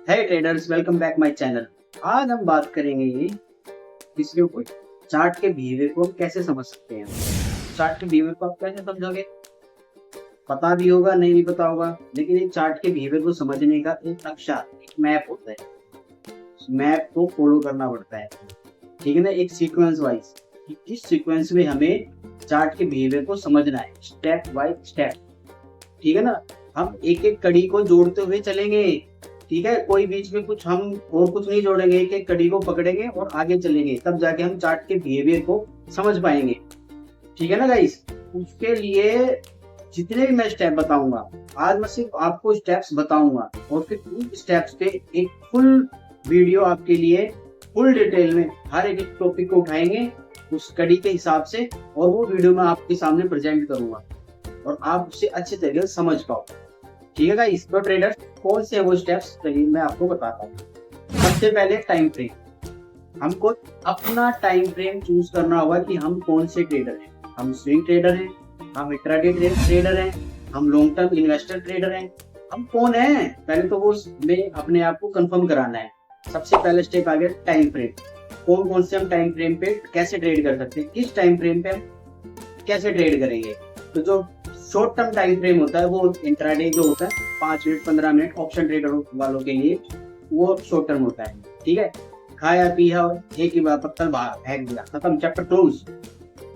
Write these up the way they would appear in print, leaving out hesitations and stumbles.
है traders, welcome back my channel. आज हम बात करेंगे किसी ऊपर चार्ट के बिहेवियर को हम कैसे समझ सकते हैं। चार्ट के बिहेवियर को आप कैसे समझोगे, पता भी होगा नहीं भी पता होगा, लेकिन एक चार्ट के बिहेवियर को समझने का एक नक्शा, एक मैप होता है। उस मैप को फॉलो करना पड़ता है, ठीक है ना, एक सीक्वेंस वाइज। इस सीक्वेंस में हमें चार्ट के बिहेवियर को समझना है स्टेप बाय स्टेप, ठीक है ना। हम एक एक कड़ी को जोड़ते हुए चलेंगे, ठीक है, कोई बीच में कुछ हम और कुछ नहीं जोड़ेंगे, एक एक कड़ी को पकड़ेंगे और आगे चलेंगे, तब जाके हम चार्ट के बिहेवियर को समझ पाएंगे, ठीक है ना गाइस। उसके लिए जितने भी मैं स्टेप बताऊंगा, आज मैं सिर्फ आपको स्टेप्स बताऊंगा और फिर उन स्टेप्स पे एक फुल वीडियो आपके लिए फुल डिटेल में हर एक टॉपिक को उठाएंगे उस कड़ी के हिसाब से, और वो वीडियो मैं आपके सामने प्रेजेंट करूंगा और आप उसे अच्छे तरीके से समझ पाओ, ठीक है गाइस। तो ट्रेडर्स, कौन से वो स्टेप्स चलिए मैं आपको बताता हूँ। सबसे पहले टाइम फ्रेम, हमको अपना टाइम फ्रेम चूज करना होगा कि हम कौन से ट्रेडर हैं। हम स्विंग ट्रेडर हैं, हम इंट्राडे ट्रेडर हैं, हम लॉन्ग टर्म इन्वेस्टर ट्रेडर हैं, हम कौन हैं, पहले तो वो में अपने आप को कंफर्म कराना है। सबसे पहले स्टेप आ गया टाइम फ्रेम। कौन कौन से हम टाइम फ्रेम पे कैसे ट्रेड कर सकते हैं, किस टाइम फ्रेम पे हम कैसे ट्रेड करेंगे। तो जो शॉर्ट टर्म टाइम फ्रेम होता है वो इंट्राडे जो होता है 5 मिनट 15 मिनट ऑप्शन ट्रेडर वालों के लिए वो शॉर्ट टर्म होता है, ठीक है। खाया पिया एक ही बार पत्थर बाहर फेंक दिया, खत्म, चैप्टर क्लोज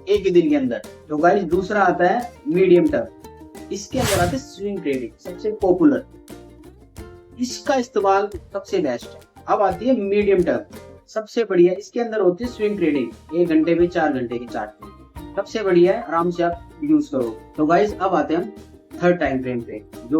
एक ही दिन के अंदर। तो गाइस दूसरा आता है मीडियम टर्म, इसके अंदर आते हैं स्विंग ट्रेडिंग, सबसे पॉपुलर, इसका इस्तेमाल सबसे बेस्ट है। अब आती है मीडियम टर्म, सबसे बढ़िया, इसके अंदर होती है स्विंग ट्रेडिंग, 1 घंटे में 4 घंटे की चार्ट में, सबसे बढ़िया है, आराम से आप यूज करो। तो गाइस अब आते हैं हम थर्ड टाइम फ्रेम पे, जो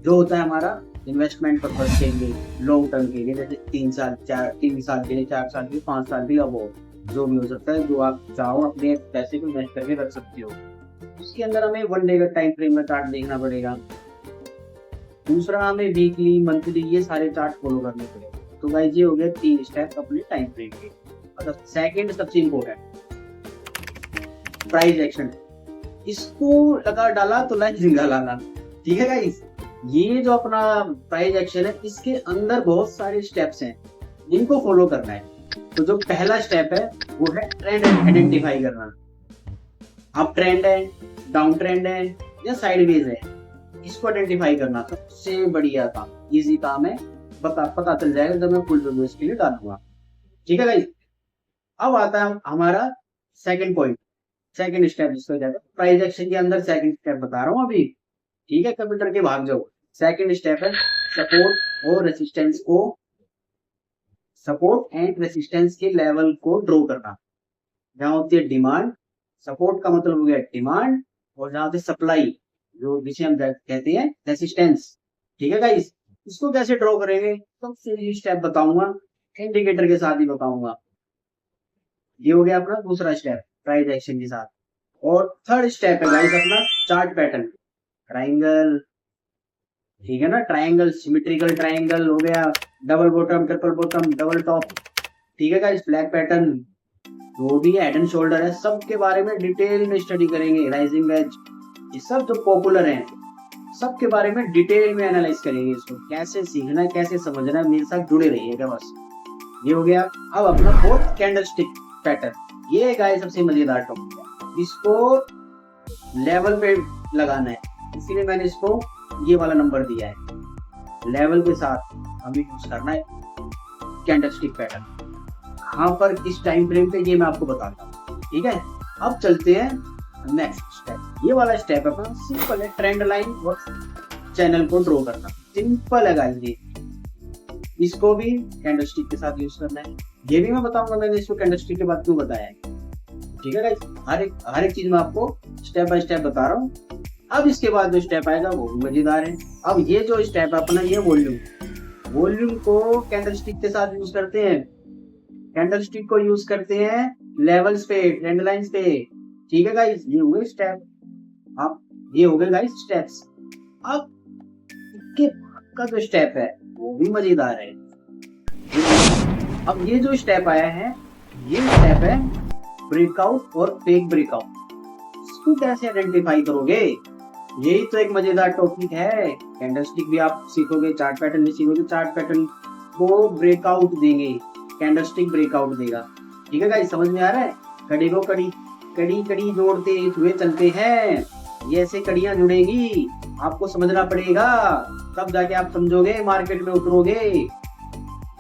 होता है हमारा इन्वेस्टमेंट पर्पस के लिए, लॉन्ग टर्म के लिए, जैसे 3 साल 3 साल के लिए, 4 साल के लिए, 5 साल के लिए, अब जो भी हो सकता है, जो आप चाहो अपने पैसे को इन्वेस्ट करके रख सकते हो। उसके अंदर हमें 1 डे का टाइम फ्रेम में चार्ट देखना पड़ेगा। दूसरा हमें वीकली मंथली ये सारे चार्ट फॉलो करने पड़ेंगे। तो गाइस ये हो गया 3 स्टेप अपने टाइम फ्रेम के। मतलब सेकंड सबसे इम्पोर्टेंट प्राइस एक्शन, इसको लगा डाला तो लाइन जिंगा लाना, ठीक है गाइस। ये जो अपना प्राइस एक्शन है, इसके अंदर बहुत सारे स्टेप्स हैं जिनको फॉलो करना है। तो जो पहला स्टेप है वो है ट्रेंड आइडेंटिफाई करना। अब ट्रेंड है, डाउन ट्रेंड है या साइडवेज है, इसको आइडेंटिफाई करना सबसे बढ़िया काम, इजी काम है, पता चल जाएगा जब मैं फुल वीडियो इसके लिए डालूंगा, ठीक है गाइस। अब आता है हमारा सेकंड पॉइंट, सेकंड स्टेप जिसको कहते हैं प्राइस एक्शन के अंदर सेकंड स्टेप बता रहा हूँ अभी, ठीक है, कंप्यूटर के भाग जाओ। सेकंड स्टेप है सपोर्ट एंड रेसिस्टेंस के लेवल को ड्रॉ करना। जहां होती है डिमांड, सपोर्ट का मतलब हो गया डिमांड, और जहां होती है सप्लाई, जो जिसे हम कहते हैं रेसिस्टेंस, ठीक है गाइस। इसको कैसे ड्रॉ करेंगे, सबसे स्टेप बताऊंगा, इंडिकेटर के साथ ही बताऊंगा। ये हो गया अपना दूसरा स्टेप प्राइस एक्शन के साथ। और थर्ड स्टेप है गाइस अपना चार्ट पैटर्न, ट्रायंगल, ठीक है ना, ट्रायंगल, सिमेट्रिकल ट्रायंगल हो गया, double bottom, triple bottom, double top, ठीक है गाइस, फ्लैग पैटर्न, जो भी हेड एंड शोल्डर है, सब के बारे में डिटेल में स्टडी करेंगे। राइजिंग एज, ये सब जो पॉपुलर हैं, सब के बारे में डिटेल में एनालाइज करेंगे। इसको कैसे सीखना है, कैसे समझना है, मेरे साथ जुड़े रहिएगा बस। ये हो गया। अब अपना फोर्थ कैंडलस्टिक पैटर्न, ये गाइस सबसे मजेदार टॉपिक है, इसको लेवल पे लगाना है, इसीलिए मैंने इसको ये वाला नंबर दिया है। लेवल के साथ हमें यूज करना है कैंडलस्टिक पैटर्न, कहां पर किस टाइम फ्रेम पे, ये मैं आपको बताता हूँ, ठीक है। अब चलते हैं नेक्स्ट स्टेप। ये वाला स्टेप अपना सिंपल है, ट्रेंड लाइन और चैनल को ड्रॉ करना, सिंपल है गाइस। ये इसको भी कैंडलस्टिक के साथ यूज करना है, ये भी मैं बताऊंगा मैंने इसको कैंडलस्टिक के बाद क्यों बताया है, ठीक है गाइस। हर एक चीज मैं आपको स्टेप बाय स्टेप बता रहा हूँ। अब इसके बाद जो स्टेप आएगा वो भी मजेदार है। अब ये जो स्टेप है अपना, ये वॉल्यूम को कैंडलस्टिक के साथ यूज करते हैं, कैंडलस्टिक को यूज करते हैं लेवल्स पे, ट्रेंड लाइंस पे, ठीक है गाइस। ये हुए स्टेप। अब ये हो गए गाइस स्टेप्स। अब इसके का जो स्टेप है वो भी मजेदार है। अब ये जो स्टेप आया है, ये स्टेप है ब्रेकआउट और फेक ब्रेकआउट। इसको कैसे आइडेंटिफाई करोगे, यही तो एक मजेदार टॉपिक है। कैंडलस्टिक भी आप सीखोगे, चार्ट पैटर्न भी सीखोगे, चार्ट पैटर्न को ब्रेकआउट देंगे, कैंडलस्टिक ब्रेकआउट देगा। ठीक है गाइस, समझ में आ रहा है? कड़ी को कड़ी, कड़ी कड़ी जोड़ते हुए चलते हैं, ये ऐसे कड़ियां जुड़ेगी, आपको समझना पड़ेगा, तब जाके आप समझोगे, मार्केट में उतरोगे।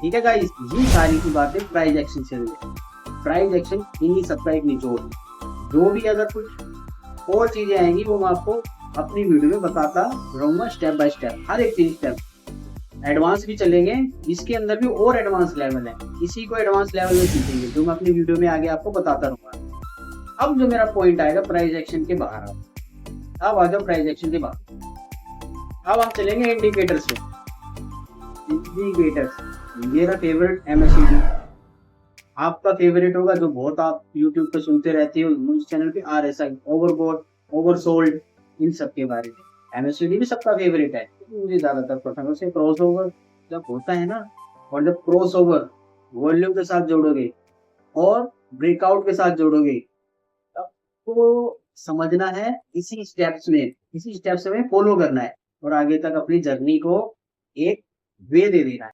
ठीक है गाइस, ये सारी की बातें प्राइस एक्शन से रिलेटेड। प्राइस एक्शन इन्हीं सबका एक निचोड़। जो भी अगर कुछ और चीजें आएंगी वो मैं आपको अपनी वीडियो में बताता रहूंगा, स्टेप बाय स्टेप, हर एक चीज स्टेप। एडवांस भी चलेंगे, इसके अंदर भी और एडवांस लेवल है, इसी को एडवांस लेवल में सीखेंगे, जो मैं अपनी वीडियो में आगे आपको बताता रहूंगा। अब जो मेरा पॉइंट आएगा प्राइस एक्शन के बाहर, अब आ जाओ प्राइस एक्शन के बाहर। अब हम चलेंगे इंडिकेटर्स पे। इंडिकेटर्स, मेरा फेवरेट MACD, आपका फेवरेट होगा जो बहुत आप YouTube पे सुनते रहते हो, न्यूज चैनल पे, RSI, ओवरबॉट, ओवरसोल्ड, इन सब के बारे में। MACD भी सबका फेवरेट है, मुझे ज्यादातर पसंद है। उसे क्रॉस ओवर जब होता है ना, और जब क्रॉस ओवर वॉल्यूम के साथ जोड़ोगे और ब्रेकआउट के साथ जोड़ोगे, आपको समझना है, इसी स्टेप्स में फॉलो करना है और आगे तक अपनी जर्नी को एक वे दे देना है।